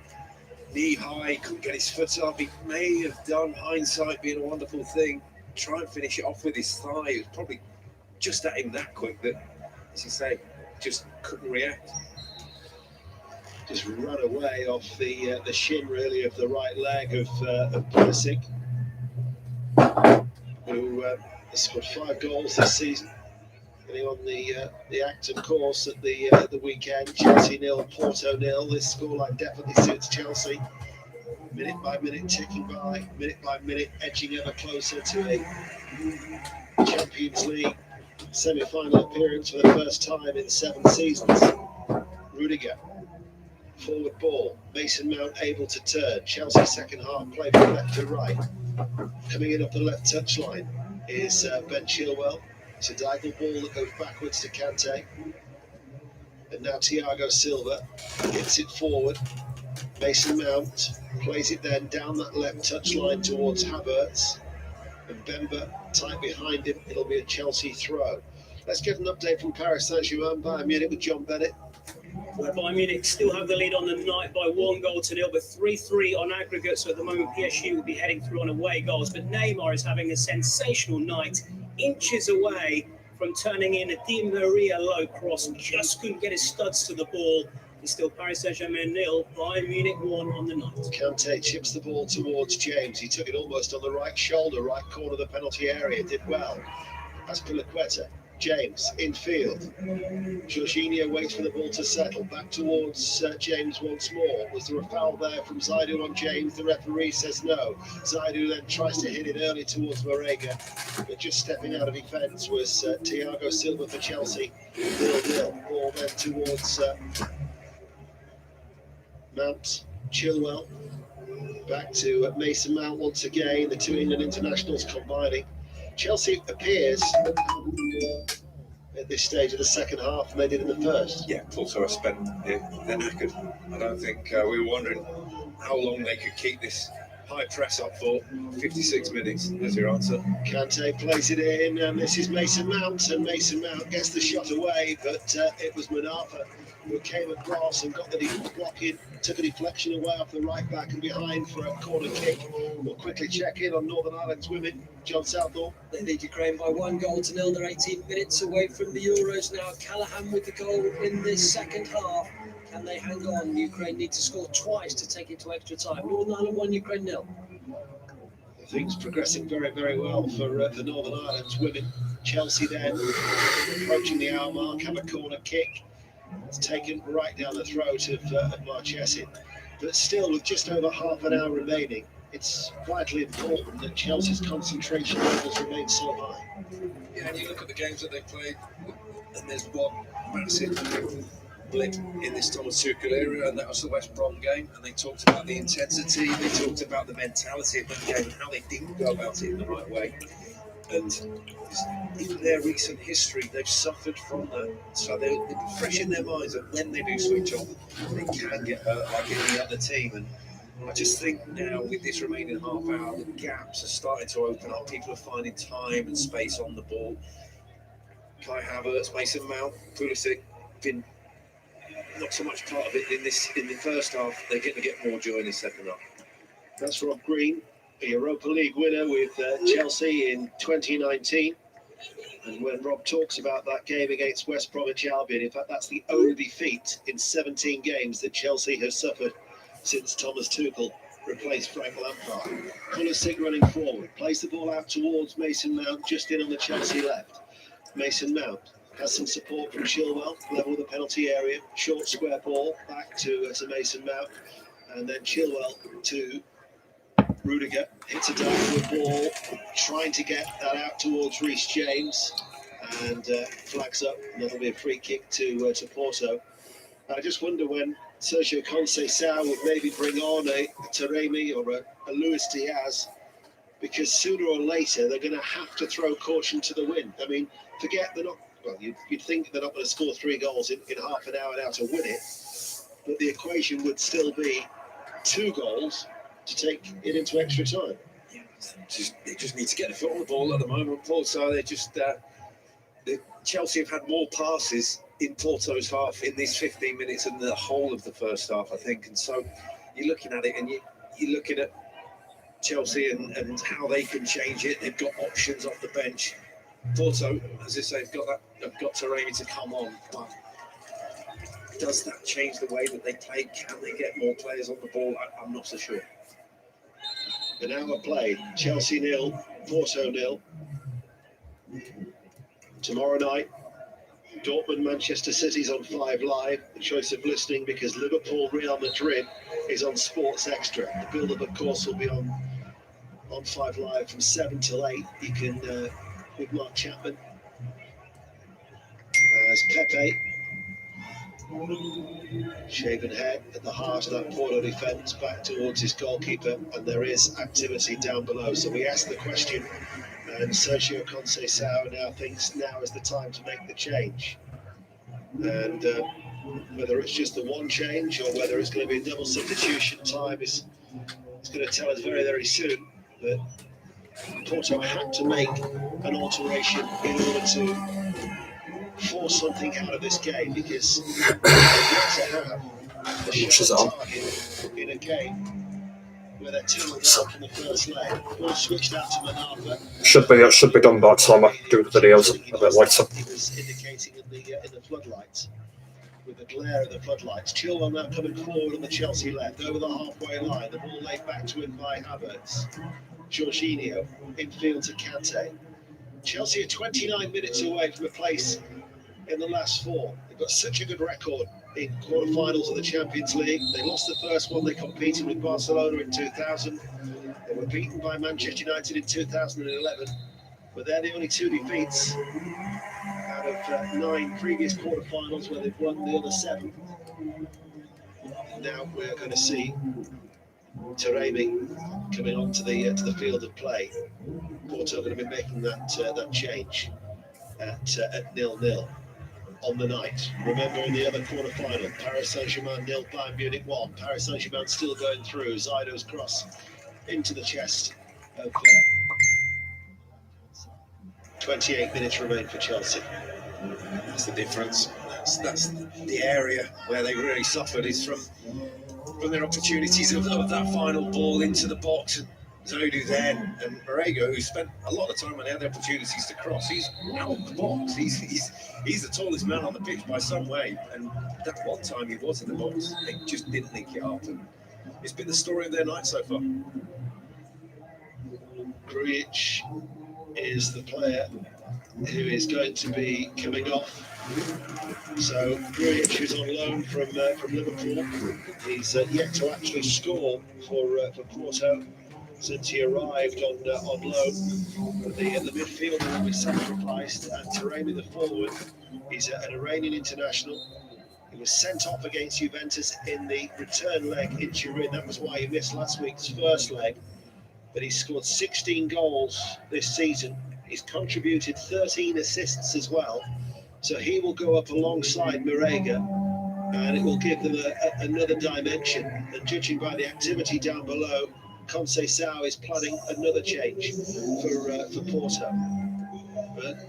knee high, couldn't get his foot up. He may have done, hindsight being a wonderful thing, try and finish it off with his thigh. It was probably just at him that quick that, as you say, just couldn't react. Just run away off the shin, really, of the right leg of Pulisic, who has scored 5 goals this season. Getting on the active course at the weekend. Chelsea 0, Porto 0. This scoreline definitely suits Chelsea. Minute by minute, ticking by, minute by minute, edging ever closer to a Champions League semi-final appearance for the first time in 7 seasons. Rudiger, forward ball. Mason Mount able to turn. Chelsea second half play from left to right. Coming in off the left touchline is Ben Chilwell. It's a diagonal ball that goes backwards to Kante. And now Thiago Silva hits it forward. Mason Mount plays it then down that left touchline towards Havertz. And Bemba tight behind him. It'll be a Chelsea throw. Let's get an update from Paris Saint-Germain, Bayern Munich with John Bennett. Well, Bayern Munich still have the lead on the night by 1-0, but 3-3 on aggregate. So at the moment, PSG will be heading through on away goals. But Neymar is having a sensational night, inches away from turning in a Di Maria low cross. Just couldn't get his studs to the ball. It's still Paris Saint-Germain 0, Bayern Munich 1 on the night. Kante chips the ball towards James. He took it almost on the right shoulder, right corner of the penalty area. Did well. Azpilicueta. James in field. Jorginho waits for the ball to settle. Back towards James once more. Was there a foul there from Zaidu on James? The referee says no. Zaidu then tries to hit it early towards Marega, but just stepping out of defence was Thiago Silva for Chelsea. 0-0. Ball then towards Mount. Chilwell. Back to Mason Mount once again. The two England internationals combining. Chelsea appears at this stage of the second half than they did in the first. Yeah, Porto have spent, they're knackered. I don't think we were wondering how long they could keep this high press up for. 56 minutes, there's your answer. Kante plays it in, and this is Mason Mount, and Mason Mount gets the shot away, but it was Munafa who came across and got the block in, took a deflection away off the right back and behind for a corner kick. We'll quickly check in on Northern Ireland's women. John Southall. They lead Ukraine by 1-0. They're 18 minutes away from the Euros now. Callahan with the goal in this second half. Can they hang on? Ukraine need to score twice to take it to extra time. Northern Ireland 1, Ukraine 0. Things progressing very, very well for the Northern Ireland's women. Chelsea then approaching the hour mark, have a corner kick. It's taken right down the throat of Marchessin. But still, with just over half an hour remaining, it's vitally important that Chelsea's concentration levels remain so high. Yeah, and you look at the games that they played, and there's one massive blip in this Thomas Tuchel area, and that was the West Brom game. And they talked about the intensity, they talked about the mentality of that game, and how they didn't go about it in the right way. And in their recent history, they've suffered from that. So they're fresh in their minds that when they do switch off, they can get hurt like any other team. And I just think now, with this remaining half hour, the gaps are starting to open up. People are finding time and space on the ball. Kai Havertz, Mason Mount, Pulisic, been not so much part of it in the first half. They're going to get more joy in the second half. That's Rob Green, a Europa League winner with Chelsea in 2019. And when Rob talks about that game against West Bromwich Albion, in fact, that's the only defeat in 17 games that Chelsea has suffered since Thomas Tuchel replaced Frank Lampard. Pulisic running forward, plays the ball out towards Mason Mount, just in on the Chelsea left. Mason Mount has some support from Chilwell, level the penalty area, short square ball back to Mason Mount, and then Chilwell to Rudiger, hits a downward ball, trying to get that out towards Reece James, and flags up, and that'll be a free kick to Porto. I just wonder when Sergio Conceição would maybe bring on a Taremi or a Luis Diaz, because sooner or later they're going to have to throw caution to the wind. I mean, forget they're not, well, you'd think they're not going to score 3 goals in half an hour now to win it, but the equation would still be 2 goals to take it into extra time. They just need to get the foot on the ball at the moment. Porto, they just Chelsea have had more passes in Porto's half in these 15 minutes than the whole of the first half, I think. And so you're looking at it, and you're looking at Chelsea and how they can change it. They've got options off the bench. Porto, as I say, have got Taremi to come on. But does that change the way that they play? Can they get more players on the ball? I'm not so sure. An hour played, Chelsea 0, Porto 0. Tomorrow night, Dortmund, Manchester City's on 5 Live. The choice of listening because Liverpool, Real Madrid is on Sports Extra. The build-up, of course, will be on 5 Live from 7 till 8. You can, with Mark Chapman as Pepe. Shaven head at the heart of that Porto defence, back towards his goalkeeper, and there is activity down below. So we asked the question, and Sergio Conceição now thinks now is the time to make the change. And whether it's just the one change or whether it's going to be a double substitution, time is going to tell us very, very soon. But Porto had to make an alteration in order to force something out of this game, because they've got to have a shot on target in a game where they're 2-0 from the first leg. Ball switched out to Manapa. Should be done by the time I do the videos a bit later. He was indicating in the floodlights, with the glare of the floodlights. Chilwell now coming forward on the Chelsea left, over the halfway line. The ball laid back to him by Havertz. Jorginho infield to Kante. Chelsea are 29 minutes away from a place in the last 4. They've got such a good record in quarterfinals of the Champions League. They lost the first one. They competed with Barcelona in 2000. They were beaten by Manchester United in 2011. But they're the only 2 defeats out of 9 previous quarterfinals where they've won the other 7. Now we're going to see Taremi coming onto the field of play. Porto are going to be making that change at 0-0 on the night. Remember, in the other quarter-final, Paris Saint-Germain 0, Bayern Munich 1. Paris Saint-Germain still going through. Zaido's cross into the chest of 28 minutes remain for Chelsea. That's the difference. That's the area where they really suffered, is from their opportunities of that final ball into the box. And Zodu then, and Marega, who spent a lot of time when they had the opportunities to cross, he's out of the box. He's the tallest man on the pitch by some way, and that one time he was in the box, they just didn't link it up, and it's been the story of their night so far. Grujic is the player who is going to be coming off. So Grujic, who's on loan from Liverpool, he's yet to actually score for Porto since he arrived on loan. But the midfielder will be sacrificed, and Taremi, the forward, is an Iranian international. He was sent off against Juventus in the return leg in Turin. That was why he missed last week's first leg. But he's scored 16 goals this season. He's contributed 13 assists as well. So he will go up alongside Marega, and it will give them another dimension. And judging by the activity down below, Conceição is planning another change for Porto. But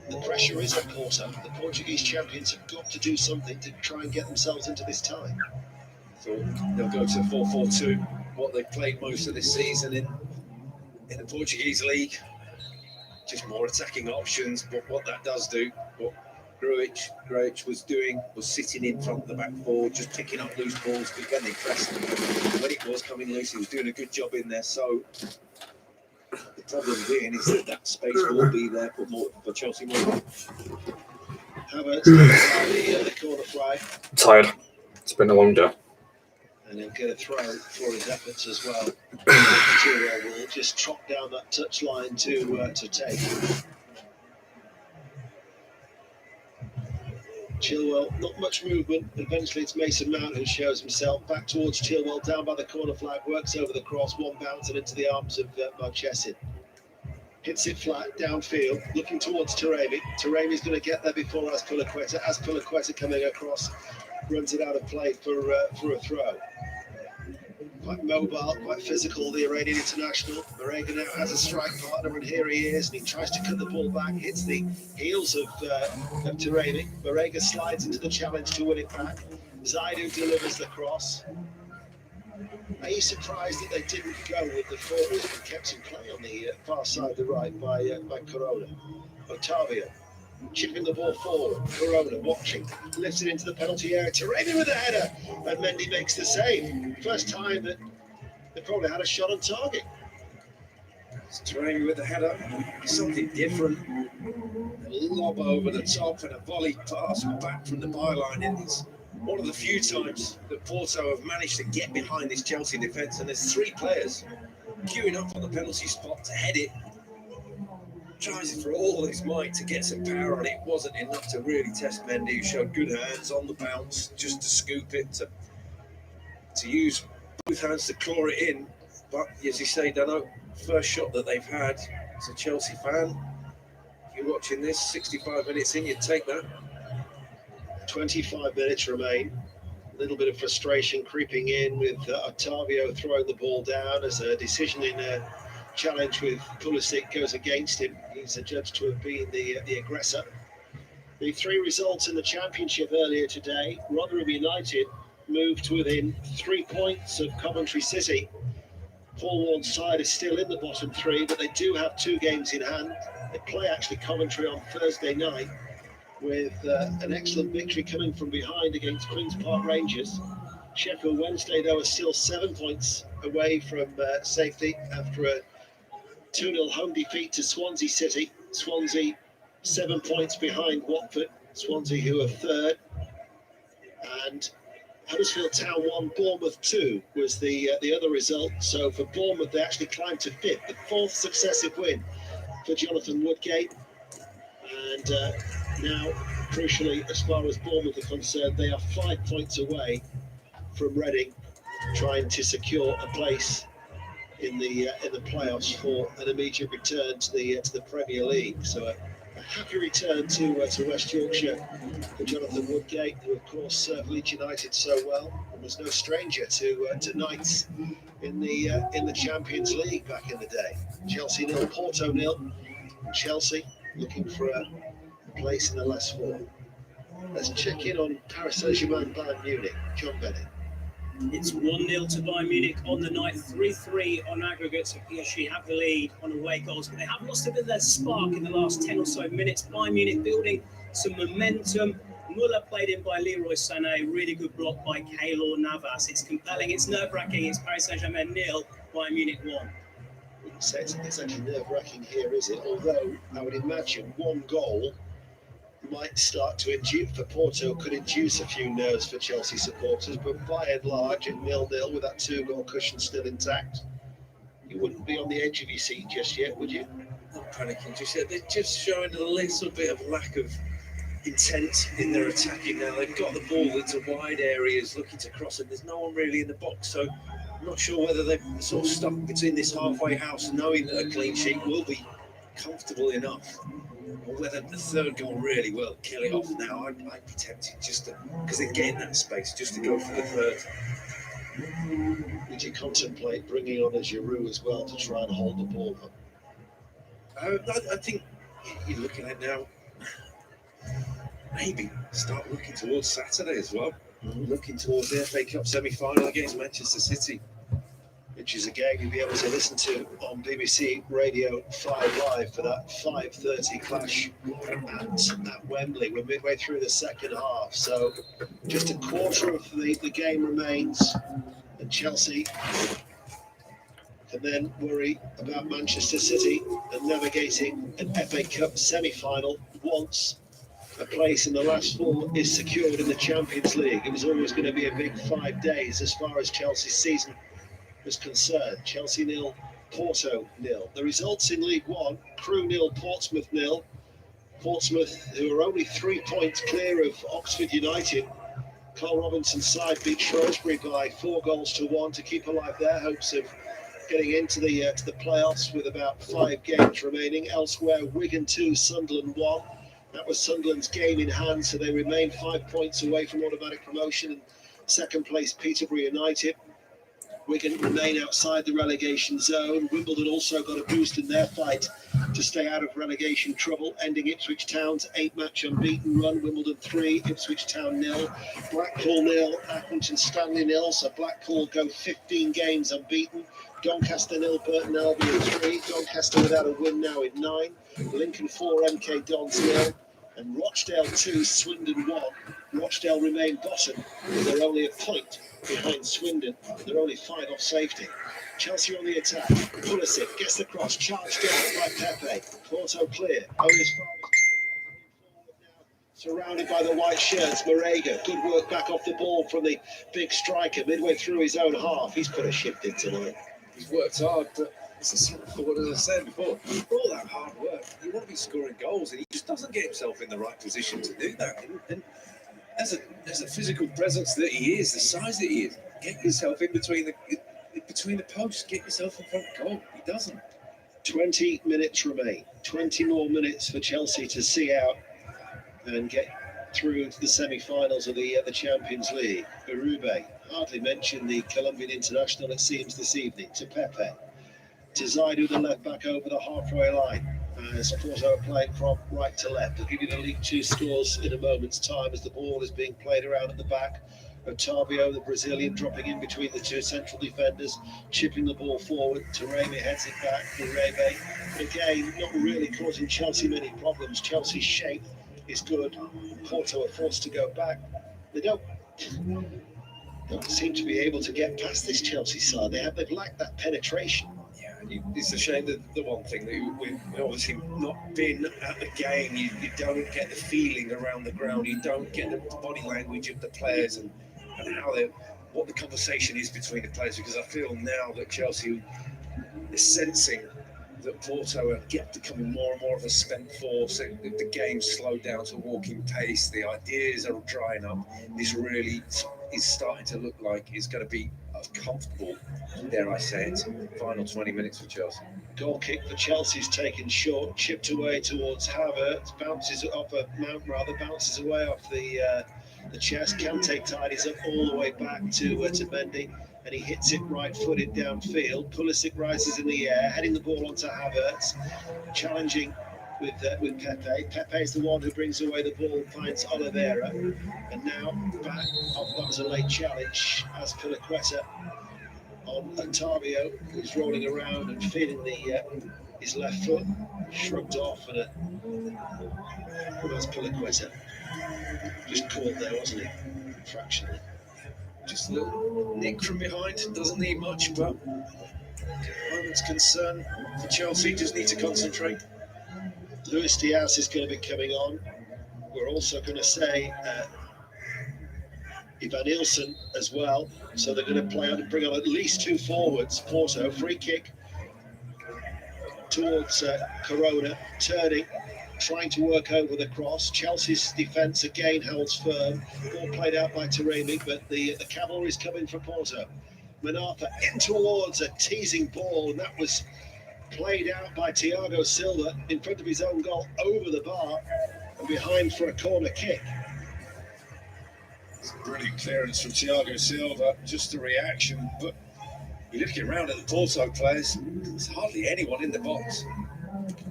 the pressure is on Porto. The Portuguese champions have got to do something to try and get themselves into this tie. So they'll go to 4-4-2, what they've played most of this season in the Portuguese league. Just more attacking options, but what that does do, what Grujic was sitting in front of the back four, just picking up loose balls when they pressed him. When it was coming loose, he was doing a good job in there. So the problem being is that space will be there for Chelsea more. How about the corner flag? I'm tired. It's been a long day. And he'll get a throw for his efforts as well. Chilwell will just trot down that touchline to take. Chilwell, not much movement. Eventually it's Mason Mount who shows himself back towards Chilwell, down by the corner flag, works over the cross, one bounce and into the arms of Marchesin. Hits it flat downfield, looking towards Taremi. Taremi's going to get there before Azpilicueta. Azpilicueta coming across, runs it out of play for a throw. Quite mobile, quite physical, the Iranian international. Marega now has a strike partner, and here he is, and he tries to cut the ball back, hits the heels of Taremi. Marega slides into the challenge to win it back. Zaidu delivers the cross. Are you surprised that they didn't go with the forwards and kept in play on the far side of the right by Corona? Otavio chipping the ball forward. Corona watching, lifts it into the penalty area. Taremi with a header, and Mendy makes the save. First time that they probably had a shot on target. It's Taremi with the header, something different. A lob over the top and a volley pass back from the byline. It's one of the few times that Porto have managed to get behind this Chelsea defence, and there's three players queuing up on the penalty spot to head it. Tries it for all his might to get some power, and it wasn't enough to really test Mendy, who showed good hands on the bounce, just to scoop it, to use both hands to claw it in. But as you say, Dano, first shot that they've had as a Chelsea fan. If you're watching this, 65 minutes in, you'd take that. 25 minutes remain. A little bit of frustration creeping in with Otavio throwing the ball down as a decision in a challenge with Pulisic goes against him. He's adjudged to have been the aggressor. The three results in the Championship earlier today: Rotherham United moved to within 3 points of Coventry City. Paul Warne's side is still in the bottom three, but they do have 2 games in hand. They play actually Coventry on Thursday night, with an excellent victory coming from behind against Queen's Park Rangers. Sheffield Wednesday, though, are still 7 points away from safety after a 2-0 home defeat to Swansea City. Swansea 7 points behind Watford. Swansea, who are third. And Huddersfield Town 1, Bournemouth 2 was the other result. So for Bournemouth, they actually climbed to 5th, the 4th successive win for Jonathan Woodgate. And now, crucially, as far as Bournemouth are concerned, they are 5 points away from Reading, trying to secure a place in the playoffs for an immediate return to the Premier League. So a happy return to West Yorkshire for Jonathan Woodgate, who of course served Leeds United so well and was no stranger to Knights in the Champions League back in the day. Chelsea 0, Porto 0. Chelsea looking for a place in the last 4. Let's check in on Paris Saint-Germain, Bayern Munich. John Bennett. It's 1-0 to Bayern Munich on the night, 3-3 on aggregate. So PSG have the lead on away goals, but they have lost a bit of their spark in the last 10 or so minutes. Bayern Munich building some momentum. Muller played in by Leroy Sané, really good block by Keylor Navas. It's compelling, it's nerve-wracking. It's Paris Saint-Germain 0, Bayern Munich 1. It's actually nerve-wracking here, is it? Although I would imagine one goal might start to induce, for Porto, could induce a few nerves for Chelsea supporters, but by and large, at 0-0 with that 2-goal cushion still intact, you wouldn't be on the edge of your seat just yet, would you? Not panicking just yet. They're just showing a little bit of lack of intent in their attacking now. They've got the ball into wide areas looking to cross, and there's no one really in the box, so I'm not sure whether they're sort of stuck between this halfway house, knowing that a clean sheet will be comfortable enough, or whether the third goal really will kill it off now. I'd be tempted just to, because they're getting that space, just to go for the third. Would you contemplate bringing on a Giroud as well to try and hold the ball up? I think you're looking at now, maybe start looking towards Saturday as well. Looking towards the FA Cup semi-final against Manchester City. which is a game you'll be able to listen to on BBC Radio 5 Live for that 5:30 clash at Wembley. We're midway through the second half, so just a quarter of the game remains, and Chelsea can then worry about Manchester City and navigating an FA Cup semi-final once a place in the last four is secured in the Champions League. It was always going to be a big 5 days as far as Chelsea's season was concerned. Chelsea 0, Porto 0. The results in League One: Crewe 0, Portsmouth 0. Portsmouth, who are only 3 points clear of Oxford United. Carl Robinson's side beat Shrewsbury by 4-1 to keep alive their hopes of getting into the playoffs with about 5 games remaining. Elsewhere, Wigan 2, Sunderland 1. That was Sunderland's game in hand, so they remain 5 points away from automatic promotion. And second place, Peterborough United. Wigan remain outside the relegation zone. Wimbledon also got a boost in their fight to stay out of relegation trouble, ending Ipswich Town's 8-match unbeaten run. Wimbledon 3, Ipswich Town 0, Blackpool 0, Accrington Stanley 0. So Blackpool go 15 games unbeaten. Doncaster 0, Burton Albion 3. Doncaster without a win now in 9. Lincoln 4, MK Dons 0. And Rochdale 2, Swindon 1. Rochdale remain bottom, but they're only a point behind Swindon. They're only 5 off safety. Chelsea on the attack. Pulisic gets the cross, charged down by Pepe. Porto clear. Only as far as surrounded by the white shirts. Marega, good work back off the ball from the big striker midway through his own half. He's put a shift in tonight. He's worked hard, but it's the same for what I was saying before. All that hard work, you want to be scoring goals, and he just doesn't get himself in the right position to do that. And as a physical presence that he is, the size that he is, get yourself in between the posts, get yourself in front of goal. He doesn't. 20 minutes remain. 20 more minutes for Chelsea to see out and get through to the semi-finals of the Champions League. Berube, hardly mentioned the Colombian international, it seems, this evening. To Pepe. To Zaidu, the left back over the halfway line. As Porto are playing from right to left. I'll give you the League 2 scores in a moment's time as the ball is being played around at the back. Otavio, the Brazilian, dropping in between the two central defenders, chipping the ball forward. Taremi heads it back. Berube, again, not really causing Chelsea many problems. Chelsea's shape is good. Porto are forced to go back. They don't seem to be able to get past this Chelsea side. They've lacked that penetration. It's a shame that the one thing that we've obviously not been at the game, you don't get the feeling around the ground, you don't get the body language of the players and how what the conversation is between the players, because I feel now that Chelsea is sensing that Porto are becoming more and more of a spent force, and the game's slowed down to a walking pace, the ideas are drying up. This really is starting to look like it's going to be a comfortable, dare I say it, final 20 minutes for Chelsea. Goal kick for Chelsea's taken short, chipped away towards Havertz, bounces off a mount rather, bounces away off the chest. Kante tidies up all the way back to Mendy, and he hits it right-footed downfield. Pulisic rises in the air, heading the ball onto Havertz, challenging with Pepe. Pepe is the one who brings away the ball, finds Oliveira, and now back. Oh, that was a late challenge as Piliqueta on Otavio, who's rolling around and feeling his left foot, shrugged off, and that's Piliqueta. Just caught there, wasn't he? Fractionally. Just a little nick from behind, doesn't need much, but moment's concern for Chelsea, just need to concentrate. Luis Diaz is going to be coming on. We're also going to say Ivan Nilsson as well. So they're going to play on and bring on at least 2 forwards. Porto, free kick towards Corona, turning, trying to work over the cross. Chelsea's defence again holds firm. Ball played out by Taremi, but the cavalry's coming for Porto. Manapa in towards a teasing ball, and that was played out by Thiago Silva in front of his own goal, over the bar and behind for a corner kick. It's a brilliant clearance from Thiago Silva, just a reaction, but you're looking around at the Porto players, there's hardly anyone in the box.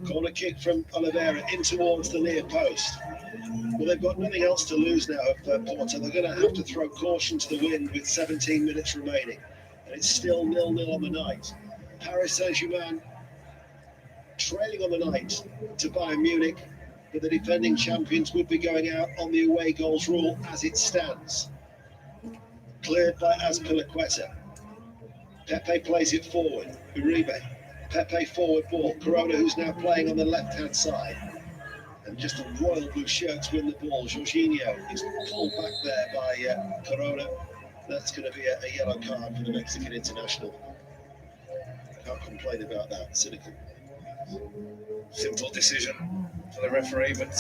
Corner kick from Oliveira in towards the near post. Well, they've got nothing else to lose now of Porto. They're going to have to throw caution to the wind with 17 minutes remaining. And it's still 0-0 on the night. Paris Saint-Germain trailing on the night to Bayern Munich, but the defending champions would be going out on the away goals rule as it stands. Cleared by Azpilicueta. Pepe plays it forward. Uribe. Pepe forward ball. Corona, who's now playing on the left-hand side. And just the royal blue shirts win the ball. Jorginho is pulled back there by Corona. That's going to be a yellow card for the Mexican international. Can't complain about that. Cynical. Simple decision for the referee, but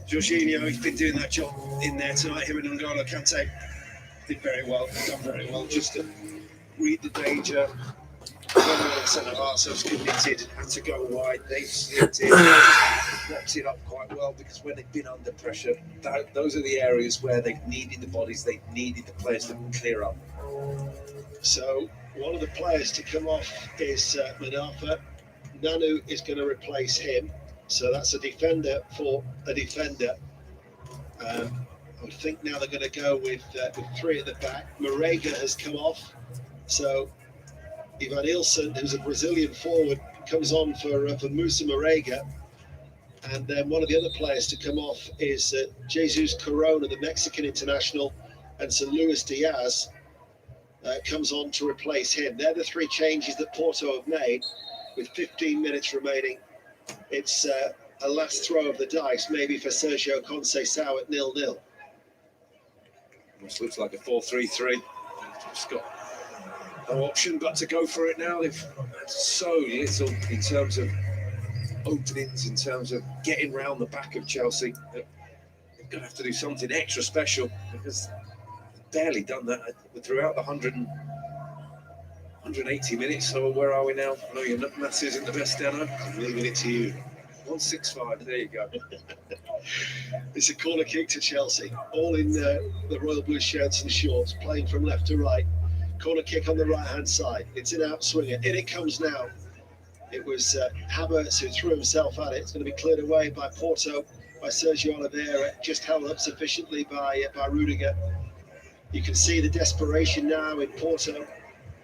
Jorginho, he's been doing that job in there tonight. Him and N'Golo Kante did very well, done very well, just to read the danger. The centre half was committed, had to go wide. They've slipped it, boxed it up quite well because when they've been under pressure, those are the areas where they've needed the bodies, they've needed the players to clear up. So one of the players to come off is Manafa. Nanu is going to replace him, so that's a defender for a defender. I would think now they're going to go with three at the back. Marega has come off, so Ivan Ilson, who's a Brazilian forward, comes on for Musa Marega. And then one of the other players to come off is Jesus Corona, the Mexican international, and Sir Luis Diaz comes on to replace him. They're the three changes that Porto have made with 15 minutes remaining. It's a last throw of the dice, maybe for Sergio Conceição at 0-0. This looks like a 4-3-3. Just got no option but to go for it now. They've had so little in terms of openings, in terms of getting round the back of Chelsea. They're going to have to do something extra special because they've barely done that throughout the 180 minutes. So where are we now? I know your maths isn't the best, Dano. I'm leaving it to you. 165, there you go. It's a corner kick to Chelsea, all in the royal blue shirts and shorts, playing from left to right. Corner kick on the right-hand side. It's an outswinger. In it comes now. It was Havertz who threw himself at it. It's going to be cleared away by Porto, by Sergio Oliveira, just held up sufficiently by Rudiger. You can see the desperation now in Porto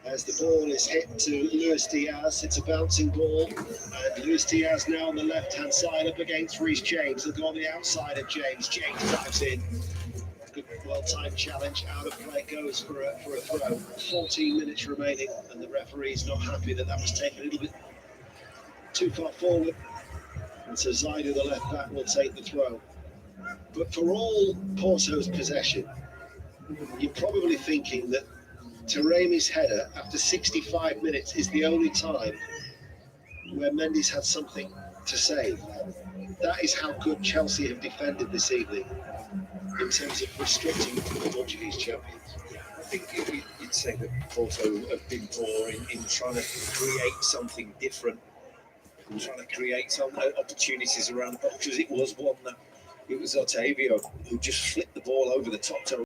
as the ball is hit to Luis Diaz. It's a bouncing ball, and Luis Diaz now on the left-hand side up against Reece James. They'll go on the outside of James. James drives in. Good, well-timed challenge. Out of play goes for a throw. 14 minutes remaining, and the referee's not happy that was taken a little bit too far forward. And so Zaidu, the left back, will take the throw. But for all Porto's possession, you're probably thinking that Taremi's header after 65 minutes is the only time where Mendy's had something to save. That is how good Chelsea have defended this evening in terms of restricting the Portuguese champions. I think you'd say that Porto have been poor in trying to create something different, and trying to create some opportunities around the box, because it was one that it was Otavio who just flipped the ball over the top to